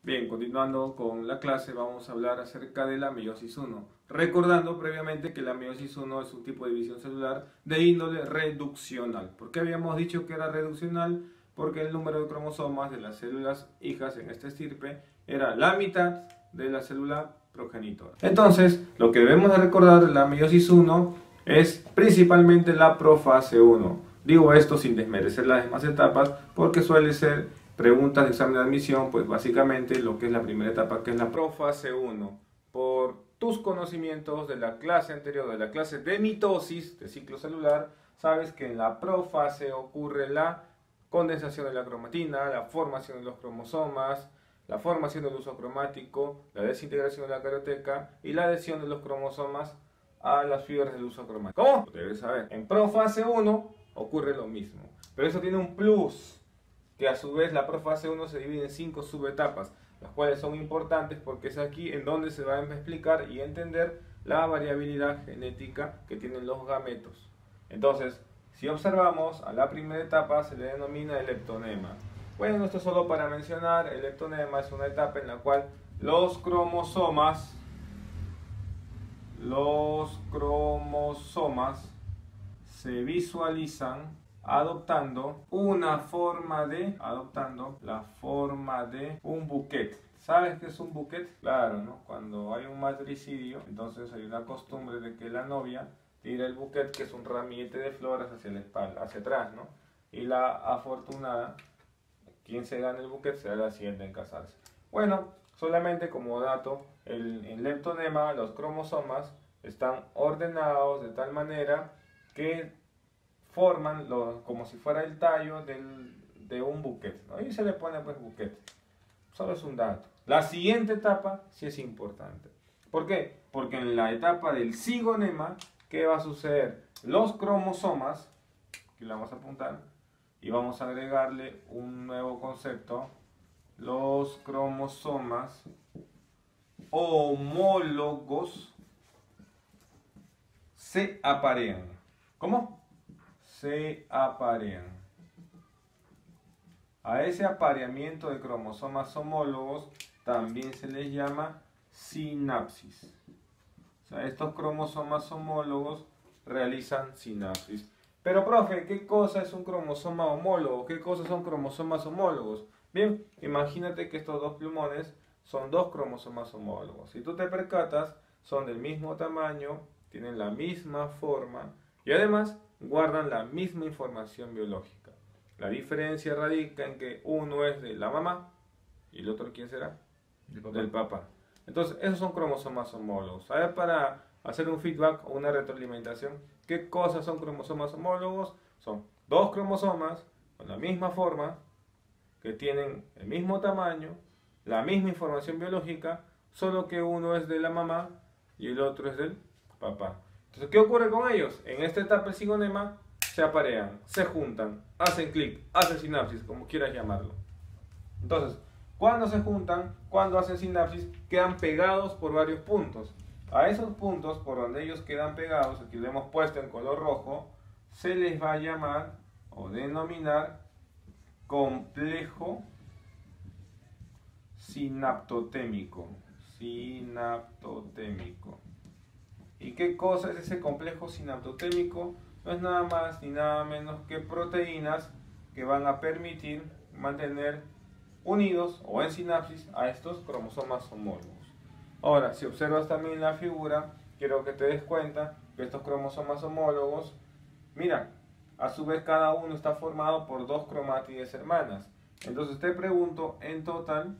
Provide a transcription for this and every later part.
Bien, continuando con la clase, vamos a hablar acerca de la meiosis 1. Recordando previamente que la meiosis 1 es un tipo de división celular de índole reduccional. ¿Por qué habíamos dicho que era reduccional? Porque el número de cromosomas de las células hijas en esta estirpe era la mitad de la célula progenitora. Entonces, lo que debemos de recordar de la meiosis 1 es principalmente la profase 1. Digo esto sin desmerecer las demás etapas porque suele ser preguntas de examen de admisión, pues básicamente lo que es la primera etapa, que es la profase 1. Por tus conocimientos de la clase anterior, de la clase de mitosis, de ciclo celular, sabes que en la profase ocurre la condensación de la cromatina, la formación de los cromosomas, la formación del uso cromático, la desintegración de la carioteca y la adhesión de los cromosomas a las fibras del uso cromático. ¿Cómo? Debes saber. En profase 1 ocurre lo mismo, pero eso tiene un plus, que a su vez la profase 1 se divide en 5 subetapas, las cuales son importantes porque es aquí en donde se va a explicar y entender la variabilidad genética que tienen los gametos. Entonces, si observamos, a la primera etapa se le denomina el leptonema. Bueno, esto solo para mencionar, el leptonema es una etapa en la cual los cromosomas se visualizan adoptando la forma de un buquet. ¿Sabes qué es un buquet? Claro, ¿no? Cuando hay un matricidio, entonces hay una costumbre de que la novia tira el buquet, que es un ramillete de flores, hacia la espalda, hacia atrás, ¿no? Y la afortunada, quien se gane el buquet, será la siguiente en casarse. Bueno, solamente como dato, en leptonema los cromosomas están ordenados de tal manera que forman como si fuera el tallo de un buquet, ¿no? Y se le pone pues buquet. Solo es un dato. La siguiente etapa sí es importante. ¿Por qué? Porque en la etapa del cigonema, ¿qué va a suceder? Los cromosomas, aquí lo vamos a apuntar, y vamos a agregarle un nuevo concepto, los cromosomas homólogos se aparean. ¿Cómo? Se aparean. A ese apareamiento de cromosomas homólogos también se les llama sinapsis. O sea, estos cromosomas homólogos realizan sinapsis. Pero, profe, ¿qué cosa es un cromosoma homólogo? ¿Qué cosas son cromosomas homólogos? Bien, imagínate que estos dos plumones son dos cromosomas homólogos. Si tú te percatas, son del mismo tamaño, tienen la misma forma y además guardan la misma información biológica. La diferencia radica en que uno es de la mamá y el otro, ¿quién será? Del papá. Entonces, esos son cromosomas homólogos. A ver, para hacer un feedback o una retroalimentación, ¿qué cosas son cromosomas homólogos? Son dos cromosomas con la misma forma, que tienen el mismo tamaño, la misma información biológica, solo que uno es de la mamá y el otro es del papá. Entonces, ¿qué ocurre con ellos? En esta etapa del cigonema se aparean, se juntan, hacen clic, hacen sinapsis, como quieras llamarlo. Entonces, cuando se juntan, cuando hacen sinapsis, quedan pegados por varios puntos. A esos puntos por donde ellos quedan pegados, aquí lo hemos puesto en color rojo, se les va a llamar o denominar complejo sinaptotémico. ¿Y qué cosa es ese complejo sinaptotémico? No es nada más ni nada menos que proteínas que van a permitir mantener unidos o en sinapsis a estos cromosomas homólogos. Ahora, si observas también la figura, quiero que te des cuenta que estos cromosomas homólogos, mira, a su vez cada uno está formado por dos cromátides hermanas. Entonces te pregunto, en total,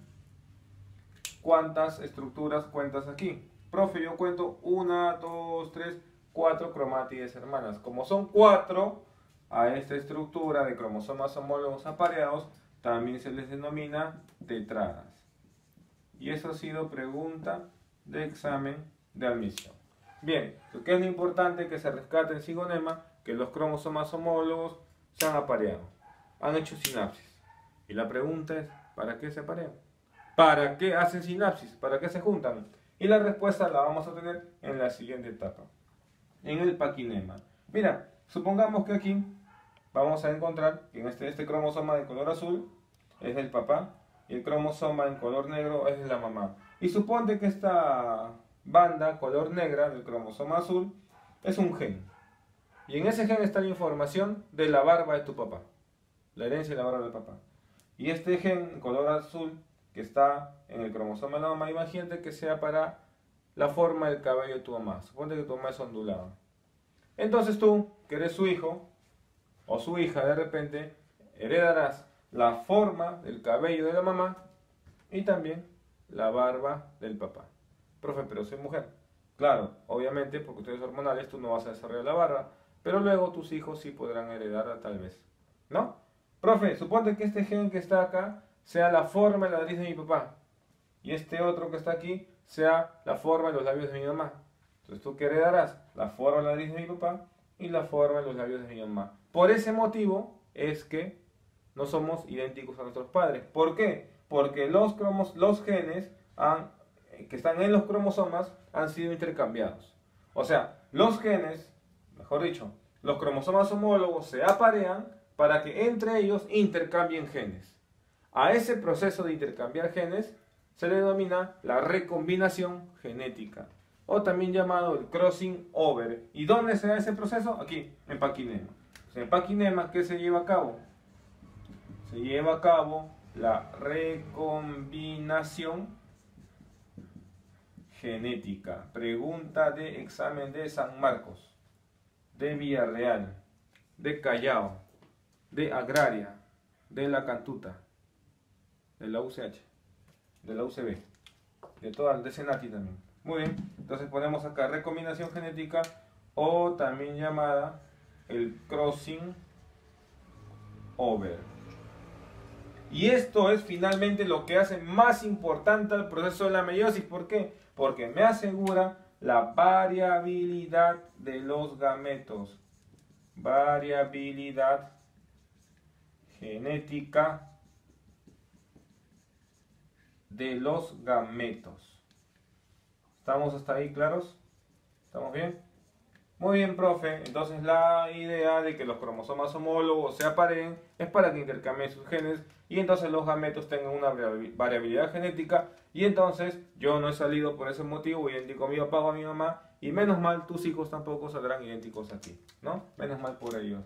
¿cuántas estructuras cuentas aquí? Profe, yo cuento 1, 2, 3, 4 cromátides hermanas. Como son 4, a esta estructura de cromosomas homólogos apareados también se les denomina tetradas. Y eso ha sido pregunta de examen de admisión. Bien, ¿qué es lo importante que se rescate en cigonema? Que los cromosomas homólogos se han apareado, han hecho sinapsis. Y la pregunta es, ¿para qué se aparean? ¿Para qué hacen sinapsis? ¿Para qué se juntan? Y la respuesta la vamos a tener en la siguiente etapa, en el paquinema. Mira, supongamos que aquí vamos a encontrar que en este cromosoma de color azul es del papá y el cromosoma en color negro es de la mamá. Y suponte que esta banda color negra del cromosoma azul es un gen. Y en ese gen está la información de la barba de tu papá, la herencia de la barba del papá. Y este gen color azul que está en el cromosoma de la mamá, imagínate que sea para la forma del cabello de tu mamá. Suponte que tu mamá es ondulada. Entonces tú, que eres su hijo o su hija, de repente heredarás la forma del cabello de la mamá y también la barba del papá. Profe, pero soy mujer. Claro, obviamente, porque ustedes hormonales, tú no vas a desarrollar la barba, pero luego tus hijos sí podrán heredarla tal vez. ¿No? Profe, suponte que este gen que está acá sea la forma de la nariz de mi papá y este otro que está aquí sea la forma de los labios de mi mamá. Entonces tú que heredarás la forma de la nariz de mi papá y la forma de los labios de mi mamá. Por ese motivo es que no somos idénticos a nuestros padres. ¿Por qué? Porque los genes que están en los cromosomas han sido intercambiados. O sea, los genes, mejor dicho, los cromosomas homólogos se aparean para que entre ellos intercambien genes. A ese proceso de intercambiar genes se le denomina la recombinación genética, o también llamado el crossing over. ¿Y dónde se da ese proceso? Aquí, en paquinema. En paquinema, ¿qué se lleva a cabo? Se lleva a cabo la recombinación genética. Pregunta de examen de San Marcos, de Villarreal, de Callao, de Agraria, de La Cantuta, de la UCH, de la UCB, de Senati también. Muy bien, entonces ponemos acá recombinación genética, o también llamada el crossing over. Y esto es finalmente lo que hace más importante al proceso de la meiosis. ¿Por qué? Porque me asegura la variabilidad de los gametos. Variabilidad genética de los gametos. ¿Estamos hasta ahí claros? ¿Estamos bien? Muy bien, profe. Entonces la idea de que los cromosomas homólogos se apareen es para que intercambien sus genes y entonces los gametos tengan una variabilidad genética, y entonces yo no he salido por ese motivo idéntico a mi papá o a mi mamá, y menos mal tus hijos tampoco saldrán idénticos a ti, ¿no? Menos mal por ellos.